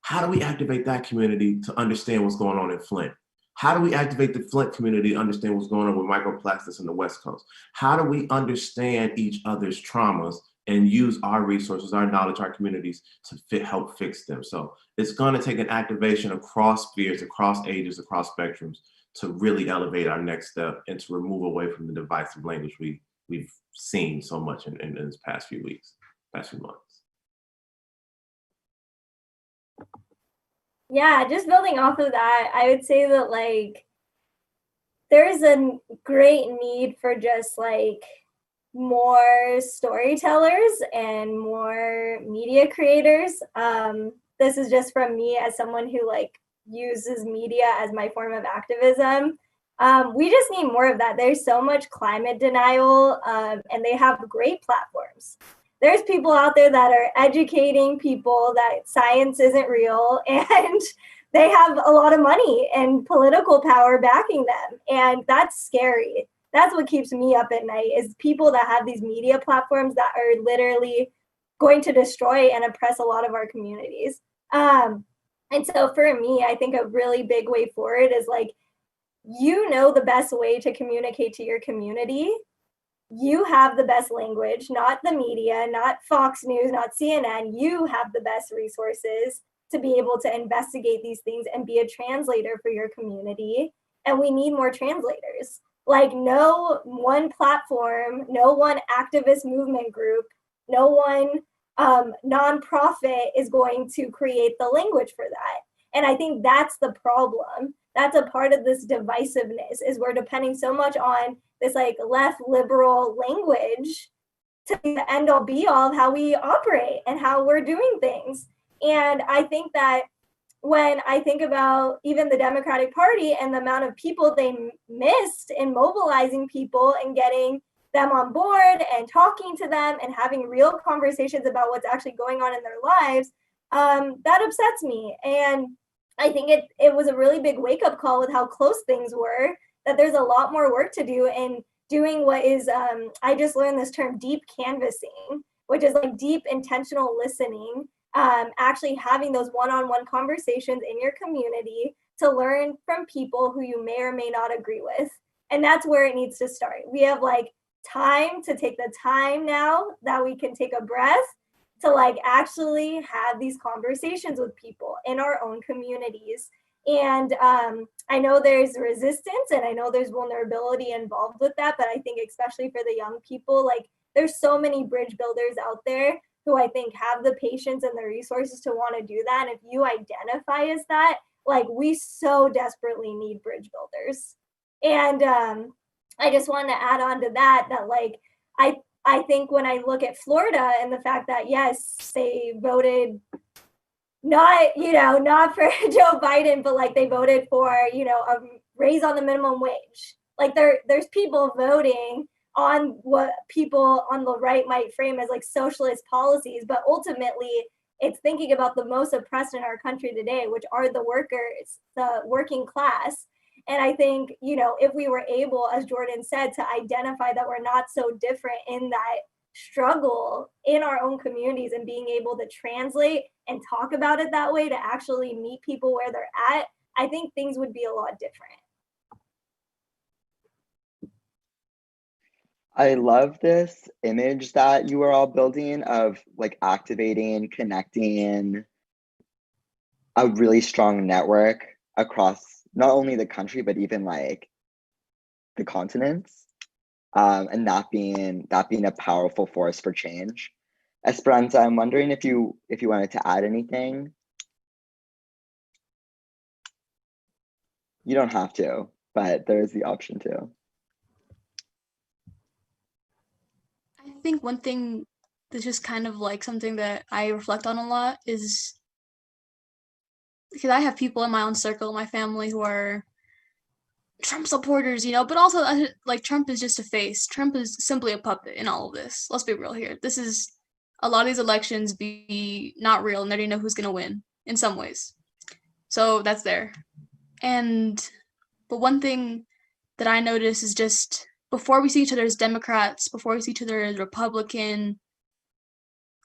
how do we activate that community to understand what's going on in Flint? How do we activate the Flint community to understand what's going on with microplastics in the West Coast? How do we understand each other's traumas and use our resources, our knowledge, our communities to help fix them? So it's going to take an activation across spheres, across ages, across spectrums to really elevate our next step and to remove away from the divisive language we've seen so much in this past few weeks, past few months. Yeah, just building off of that, I would say that like there's a great need for just like more storytellers and more media creators. This is just from me as someone who like uses media as my form of activism. We just need more of that. There's so much climate denial, and they have great platforms. There's people out there that are educating people that science isn't real, and they have a lot of money and political power backing them. And that's scary. That's what keeps me up at night, is people that have these media platforms that are literally going to destroy and oppress a lot of our communities. And so for me, I think a really big way forward is like, you know, the best way to communicate to your community. You have the best language, not the media, not Fox News, not CNN. You have the best resources to be able to investigate these things and be a translator for your community. And we need more translators. Like, no one platform, no one activist movement group, no one nonprofit is going to create the language for that. And I think that's the problem. That's a part of this divisiveness, is we're depending so much on this like left liberal language to be the end all be all of how we operate and how we're doing things. And I think that when I think about even the Democratic Party and the amount of people they missed in mobilizing people and getting them on board and talking to them and having real conversations about what's actually going on in their lives, that upsets me. And I think it was a really big wake-up call with how close things were, that there's a lot more work to do in doing what is, I just learned this term, deep canvassing, which is like deep intentional listening, actually having those one-on-one conversations in your community to learn from people who you may or may not agree with. And that's where it needs to start. We have like time to take the time now that we can take a breath to like actually have these conversations with people in our own communities. And I know there's resistance and I know there's vulnerability involved with that, but I think especially for the young people, like there's so many bridge builders out there who I think have the patience and the resources to want to do that. And if you identify as that, like we so desperately need bridge builders. And I just want to add on to that, that like, I think when I look at Florida and the fact that, yes, they voted not for Joe Biden, but like they voted for, a raise on the minimum wage. Like there's people voting on what people on the right might frame as like socialist policies, but ultimately it's thinking about the most oppressed in our country today, which are the workers, the working class. And I think, if we were able, as Jordan said, to identify that we're not so different in that struggle in our own communities and being able to translate and talk about it that way to actually meet people where they're at, I think things would be a lot different. I love this image that you are all building of like activating, connecting a really strong network across not only the country, but even like the continents, and that being a powerful force for change. Esperanza, I'm wondering if you wanted to add anything. You don't have to, but there is the option to. I think one thing that's just kind of like something that I reflect on a lot is because I have people in my own circle, my family, who are Trump supporters, but also like Trump is just a face. Trump is simply a puppet in all of this. Let's be real here. This is a lot of these elections be not real and they don't know who's going to win in some ways. So that's there. But one thing that I notice is just before we see each other as Democrats, before we see each other as Republican,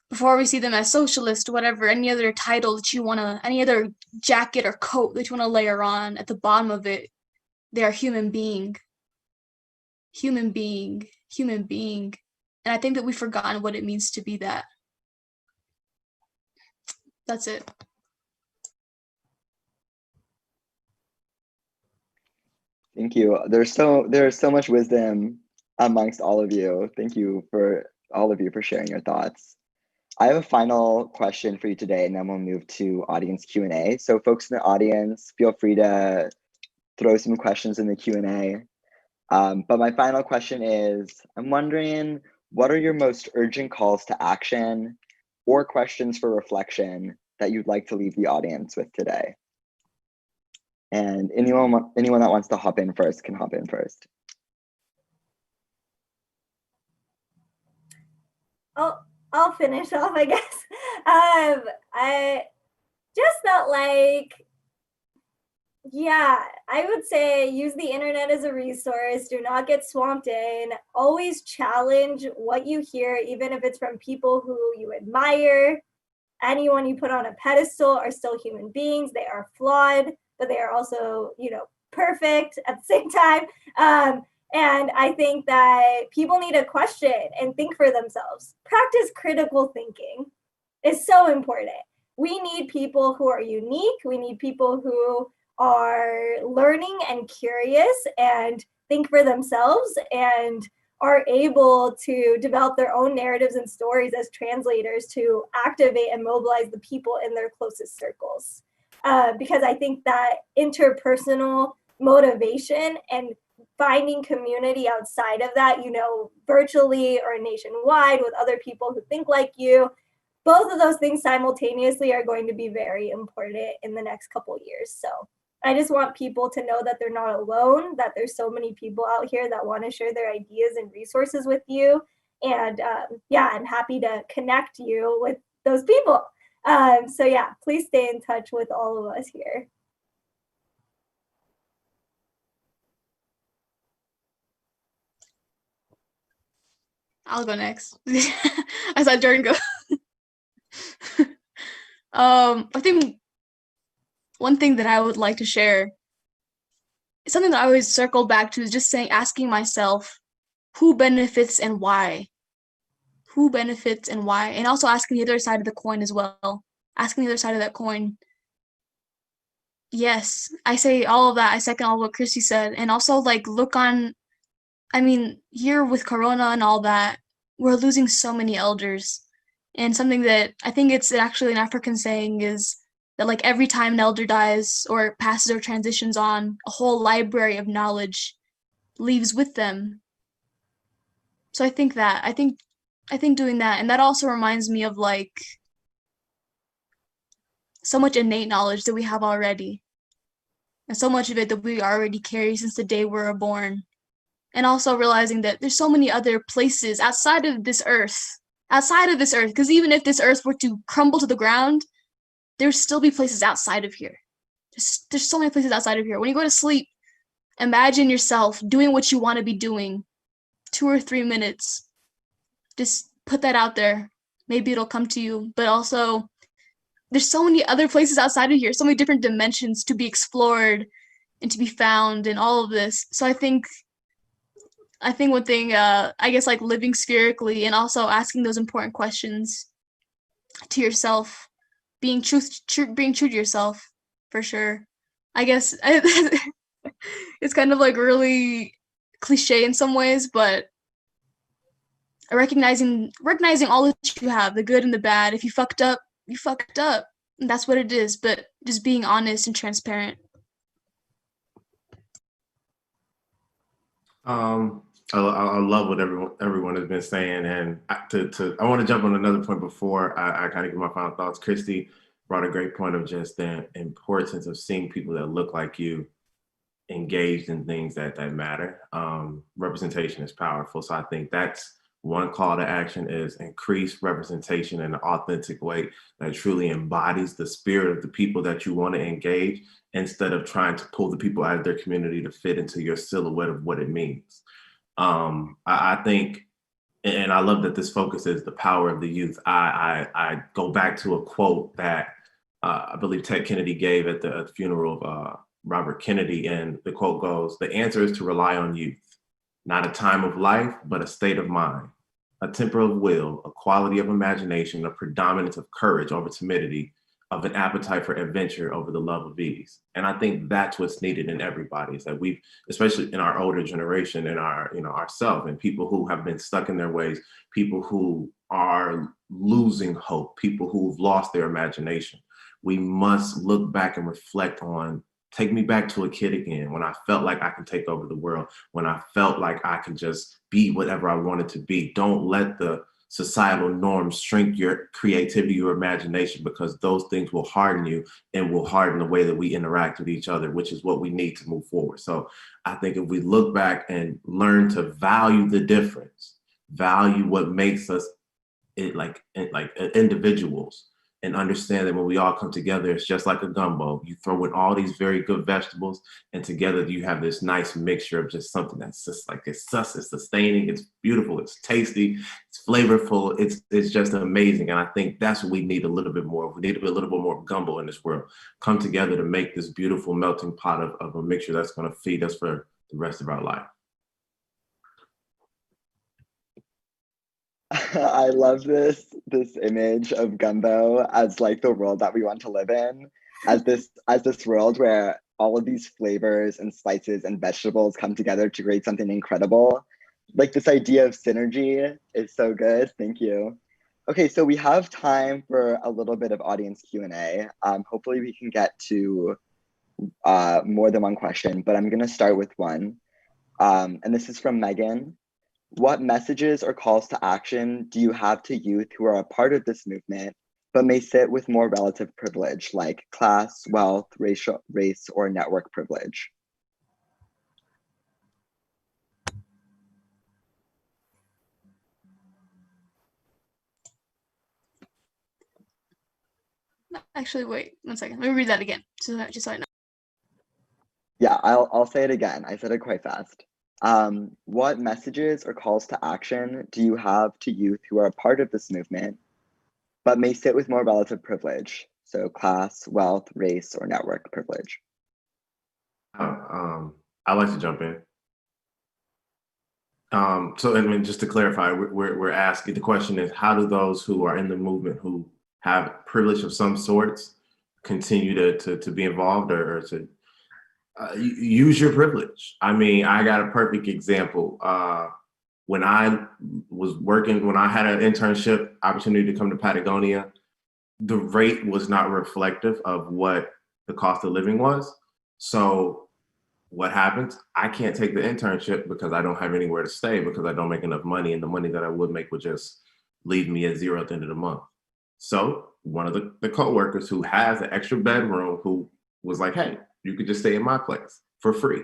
before we see them as socialist, whatever, any other title that you want to, any other jacket or coat that you want to layer on, at the bottom of it, they are human being. And I think that we've forgotten what it means to be that. That's it. Thank you. There's so much wisdom amongst all of you. Thank you for all of you for sharing your thoughts. I have a final question for you today, and then we'll move to audience Q&A. So folks in the audience, feel free to throw some questions in the Q&A. But my final question is, I'm wondering, what are your most urgent calls to action or questions for reflection that you'd like to leave the audience with today? And anyone that wants to hop in first can hop in first. I'll finish off, I guess. I just felt like, I would say use the internet as a resource. Do not get swamped in. Always challenge what you hear, even if it's from people who you admire. Anyone you put on a pedestal are still human beings. They are flawed, but they are also, perfect at the same time. And I think that people need to question and think for themselves. Practice critical thinking is so important. We need people who are unique. We need people who are learning and curious and think for themselves and are able to develop their own narratives and stories as translators to activate and mobilize the people in their closest circles. Because I think that interpersonal motivation and finding community outside of that, you know, virtually or nationwide with other people who think like you. Both of those things simultaneously are going to be very important in the next couple of years. So I just want people to know that they're not alone, that there's so many people out here that want to share their ideas and resources with you. And yeah, I'm happy to connect you with those people. So yeah, please stay in touch with all of us here. I'll go next. I saw Jordan go. I think one thing that I would like to share is something that I always circle back to, is just asking myself, who benefits and why? Who benefits and why? And also asking the other side of the coin as well. Asking the other side of that coin. Yes, I say all of that. I second all of what Christy said. And also, like, look on, I mean, here with Corona and all that, we're losing so many elders. And something that I think it's actually an African saying is that, like, every time an elder dies or passes or transitions on, a whole library of knowledge leaves with them. So I think doing that, and that also reminds me of, like, so much innate knowledge that we have already, and so much of it that we already carry since the day we were born. And also realizing that there's so many other places outside of this earth, because even if this earth were to crumble to the ground, there'd still be places outside of here. There's so many places outside of here. When you go to sleep, imagine yourself doing what you want to be doing, 2 or 3 minutes. Just put that out there. Maybe it'll come to you. But also, there's so many other places outside of here, so many different dimensions to be explored and to be found and all of this. So I think one thing, I guess, like, living spherically and also asking those important questions to yourself, being true to yourself, for sure. I guess it's kind of like really cliche in some ways, but recognizing all that you have, the good and the bad. If you fucked up, you fucked up. And that's what it is. But just being honest and transparent. I love what everyone has been saying, and I want to jump on another point before I kind of give my final thoughts. Christy brought a great point of just the importance of seeing people that look like you engaged in things that matter. Representation is powerful, so I think that's one call to action, is increase representation in an authentic way that truly embodies the spirit of the people that you want to engage, instead of trying to pull the people out of their community to fit into your silhouette of what it means. I think, and I love that this focus is the power of the youth. I go back to a quote that I believe Ted Kennedy gave at the funeral of Robert Kennedy, and the quote goes, "The answer is to rely on youth, not a time of life, but a state of mind, a temper of will, a quality of imagination, a predominance of courage over timidity, of an appetite for adventure over the love of ease." And I think that's what's needed in everybody, is that we've, especially in our older generation, and ourselves, and people who have been stuck in their ways, people who are losing hope, people who've lost their imagination. We must look back and reflect on, take me back to a kid again, when I felt like I could take over the world, when I felt like I could just be whatever I wanted to be. Don't let the societal norms shrink your creativity, your imagination, because those things will harden you and will harden the way that we interact with each other, which is what we need to move forward. So I think if we look back and learn to value the difference, value what makes us like individuals, and understand that when we all come together, it's just like a gumbo. You throw in all these very good vegetables, and together you have this nice mixture of just something that's just like, it's sustaining, it's beautiful, it's tasty, it's flavorful, it's just amazing. And I think that's what we need a little bit more of. We need a little bit more gumbo in this world. Come together to make this beautiful melting pot of a mixture that's going to feed us for the rest of our life. I love this image of gumbo as like the world that we want to live in, as this world where all of these flavors and spices and vegetables come together to create something incredible. Like, this idea of synergy is so good. Thank you. Okay, so we have time for a little bit of audience Q&A. Hopefully we can get to more than one question, but I'm gonna start with one. And this is from Megan. What messages or calls to action do you have to youth who are a part of this movement, but may sit with more relative privilege, like class, wealth, race, or network privilege? Actually, wait 1 second. Let me read that again, just so I know. Yeah, I'll say it again. I said it quite fast. What messages or calls to action do you have to youth who are a part of this movement, but may sit with more relative privilege? So class, wealth, race, or network privilege. I'd like to jump in. So, I mean, just to clarify, we're asking, the question is, how do those who are in the movement who have privilege of some sorts continue to be involved or to use your privilege? I mean, I got a perfect example. When I was working, when I had an internship opportunity to come to Patagonia, the rate was not reflective of what the cost of living was. So what happens? I can't take the internship because I don't have anywhere to stay because I don't make enough money, and the money that I would make would just leave me at zero at the end of the month. So one of the coworkers who has an extra bedroom who was like, hey, you could just stay in my place for free.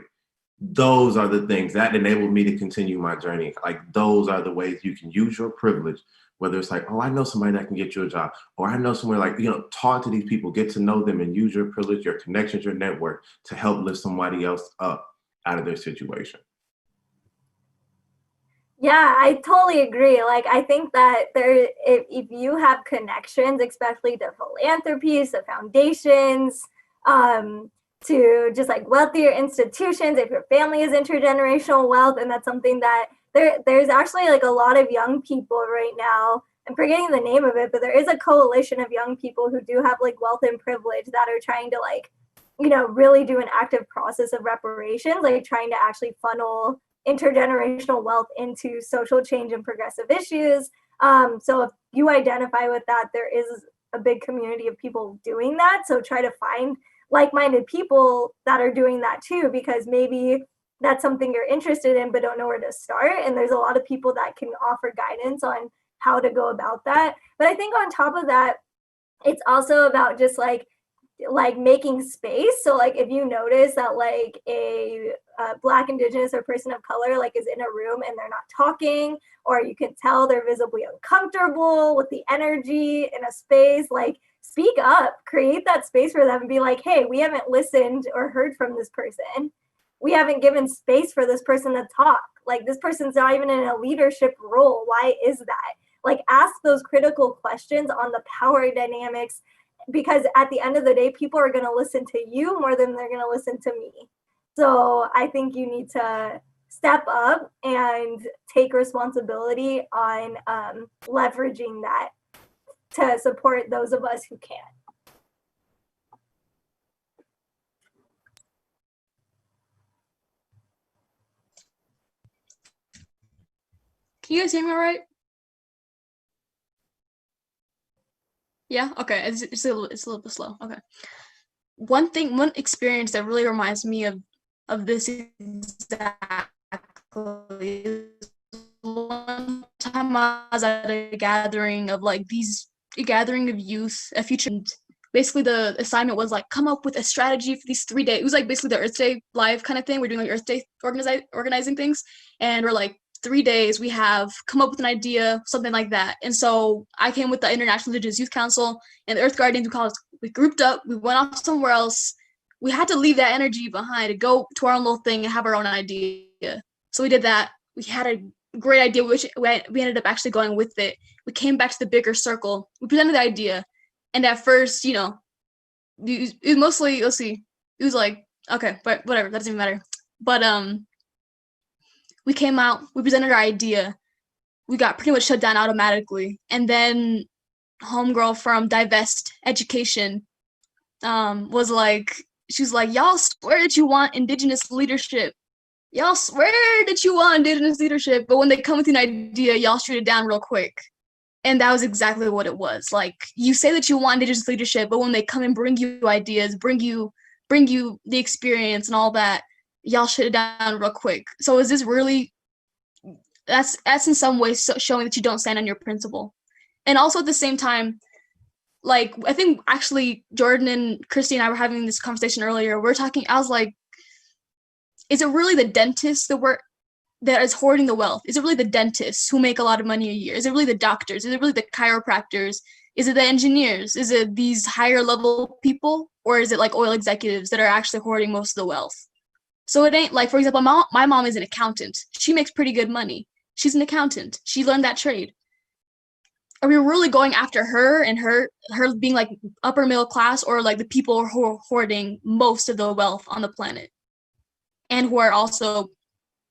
Those are the things that enabled me to continue my journey. Like, those are the ways you can use your privilege, whether it's like, oh, I know somebody that can get you a job, or I know somewhere, like, talk to these people, get to know them, and use your privilege, your connections, your network to help lift somebody else up out of their situation. Yeah, I totally agree. Like, I think that if you have connections, especially to philanthropies, to foundations, to just like wealthier institutions, if your family is intergenerational wealth, and that's something that there's actually like a lot of young people right now, I'm forgetting the name of it, but there is a coalition of young people who do have like wealth and privilege that are trying to like, really do an active process of reparations, like trying to actually funnel intergenerational wealth into social change and progressive issues. So if you identify with that, there is a big community of people doing that. So try to find like-minded people that are doing that too, because maybe that's something you're interested in but don't know where to start. And there's a lot of people that can offer guidance on how to go about that. But I think on top of that, it's also about just like making space. So like if you notice that like a Black, Indigenous, or person of color like is in a room and they're not talking, or you can tell they're visibly uncomfortable with the energy in a space, like speak up, create that space for them and be like, hey, we haven't listened or heard from this person. We haven't given space for this person to talk. Like, this person's not even in a leadership role. Why is that? Like, ask those critical questions on the power dynamics, because at the end of the day, people are going to listen to you more than they're going to listen to me. So I think you need to step up and take responsibility on leveraging that to support those of us who can. Can you guys hear me all right? Yeah, okay. It's a little bit slow. Okay. One experience that really reminds me of this exactly is one time I was at a gathering of youth, a future. Basically, the assignment was like, come up with a strategy for these 3 days. It was like basically the Earth Day live kind of thing. We're doing like Earth Day organizing things, and we're like, 3 days, we have come up with an idea, something like that. And so I came with the International Indigenous Youth Council and the Earth Guardians. We grouped up, we went off somewhere else. We had to leave that energy behind to go to our own little thing and have our own idea. So we did that. We had a great idea, which we ended up actually going with it. We came back to the bigger circle. We presented the idea. And at first, it was mostly, let's see, it was like, okay, but whatever, that doesn't even matter. But we came out, we presented our idea. We got pretty much shut down automatically. And then homegirl from Divest Education was like, she was like, y'all swear that you want Indigenous leadership. Y'all swear that you want Indigenous leadership. But when they come with an idea, y'all shoot it down real quick. And that was exactly what it was. Like, you say that you want Indigenous leadership, but when they come and bring you ideas, bring you the experience and all that, y'all shut it down real quick. So is this really, that's in some ways showing that you don't stand on your principle. And also at the same time, like, I think actually Jordan and Christy and I were having this conversation earlier. I was like, is it really the dentists that is hoarding the wealth? Is it really the dentists who make a lot of money a year? Is it really the doctors? Is it really the chiropractors? Is it the engineers? Is it these higher level people? Or is it like oil executives that are actually hoarding most of the wealth? So it ain't like, for example, my mom is an accountant. She makes pretty good money. She's an accountant. She learned that trade. Are we really going after her and her being like upper middle class, or like the people who are hoarding most of the wealth on the planet and who are also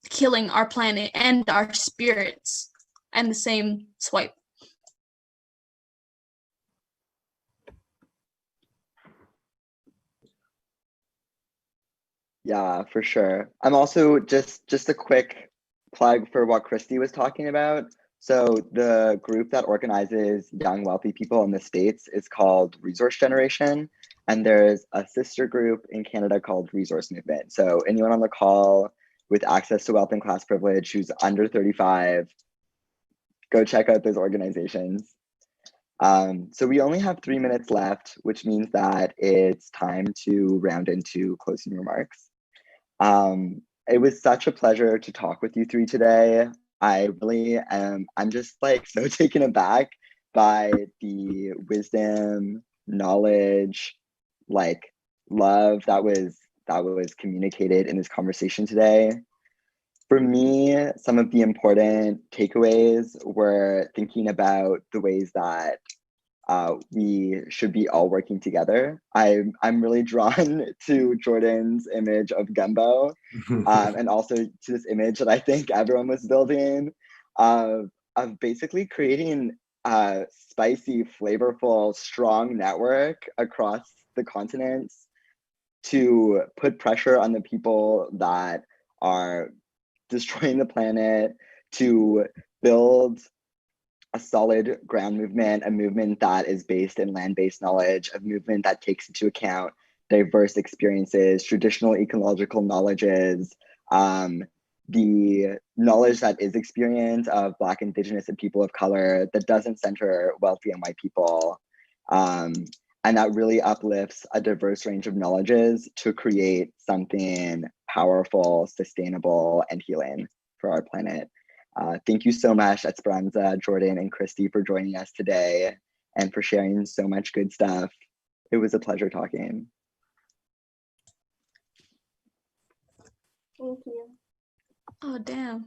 killing our planet and our spirits and the same swipe? Yeah, for sure. I'm also just a quick plug for what Christy was talking about. So the group that organizes young wealthy people in the States is called Resource Generation. And there's a sister group in Canada called Resource Movement. So anyone on the call with access to wealth and class privilege who's under 35, go check out those organizations. So we only have 3 minutes left, which means that it's time to round into closing remarks. It was such a pleasure to talk with you three today. I really am, I'm just like so taken aback by the wisdom, knowledge, like love that was communicated in this conversation today. For me, some of the important takeaways were thinking about the ways that we should be all working together. I'm really drawn to Jordan's image of gumbo, and also to this image that I think everyone was building of basically creating a spicy, flavorful, strong network across the continents to put pressure on the people that are destroying the planet, to build a solid ground movement, a movement that is based in land-based knowledge, a movement that takes into account diverse experiences, traditional ecological knowledges, the knowledge that is experienced of Black, Indigenous, and people of color that doesn't center wealthy and white people, and that really uplifts a diverse range of knowledges to create something powerful, sustainable, and healing for our planet. Thank you so much, Esperanza, Jordan, and Christy, for joining us today and for sharing so much good stuff. It was a pleasure talking. Thank you. Oh, damn.